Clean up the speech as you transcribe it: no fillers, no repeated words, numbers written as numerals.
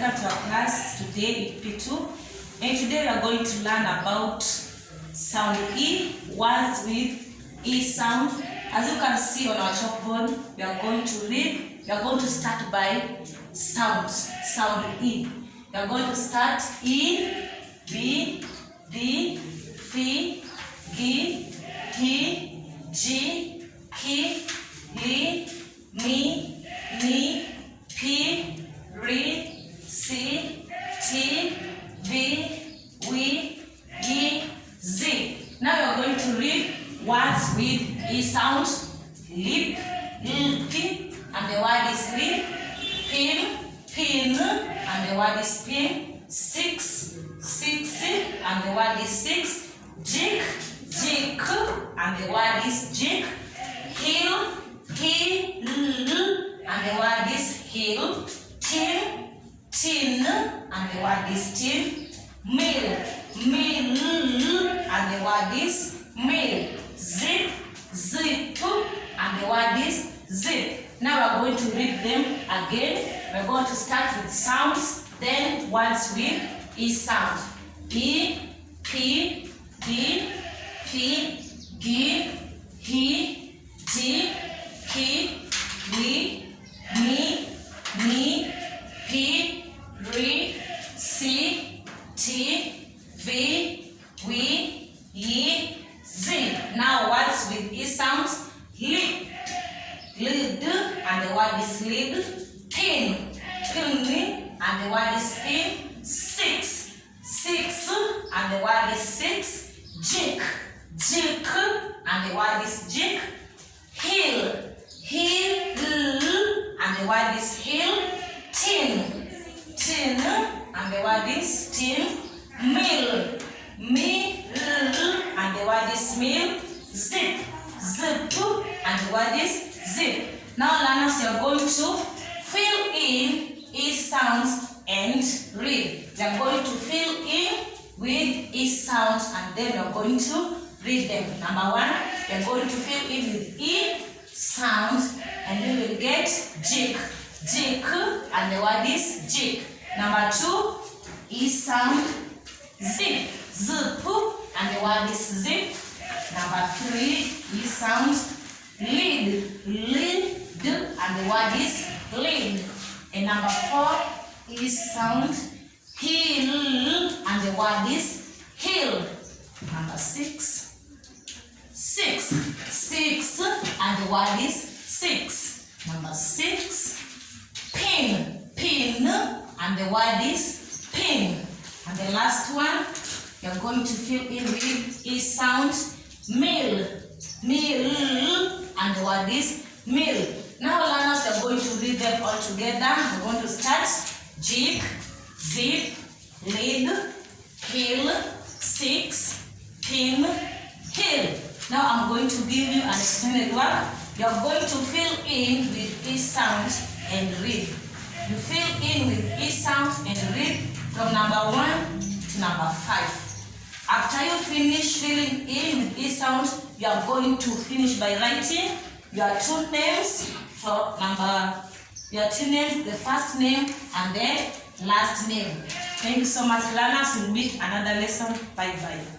welcome to our class today in PP2. And today we are going to learn about sound E, words with E sound. As you can see on our chalkboard, we are going to read. We are going to start by sound E. We are going to start E, B, D, F, G, H, G, K, L, M, N, P, R, C, T, V, W, E, Z. Now you are going to read words with E sound. Lip, lip, and the word is lip. Pin, pin, and the word is pin. Six, and the word is six. Jig, jig, and the word is jig. Hill, and the word is hill. Tin, and the word is tin. Mill, and the word is mill. Zip, and the word is zip. Now we are going to read them again. We are going to start with sounds, then words with E sound. E, P, D, F, G, H, G, K, L, M, N, P, R, C, T, V, W, E, Z. Now words with E sounds. Lid, lid, and the word is lid. Pin, pin, and the word is pin. Six, and the word is six. Jig, and the word is jig. Hill, and the word is hill. Tin, and the word is tin. Mill, and the word is mill. Zip, and the word is zip. Now learners, you are going to fill in E sounds and read. We are going to fill in with E sounds and then we are going to read them. Number one, we are going to fill in with E sounds and we will get jig, and the word is jig. Number two, E sound, zip, and the word is zip. Number three, E sound, lid, and the word is lid. And number four, E sound, hill, and the word is hill. Number six, and the word is six. Number six, pin, and the word is pin. And the last one, you are going to fill in with E sound, mill, and the word is mill. Now learners, we are going to read them all together. We're going to start. Jig, zip, lid, hill, six, pin, hill. Now I'm going to give you an extended word. You are going to fill in with E sound and read. You fill in with E sound and read from number 1 to number 5. After you finish filling in with E sound, you are going to finish by writing your two names. So your two names, the first name and the last name. Thank you so much, learners. We'll meet another lesson. Bye bye.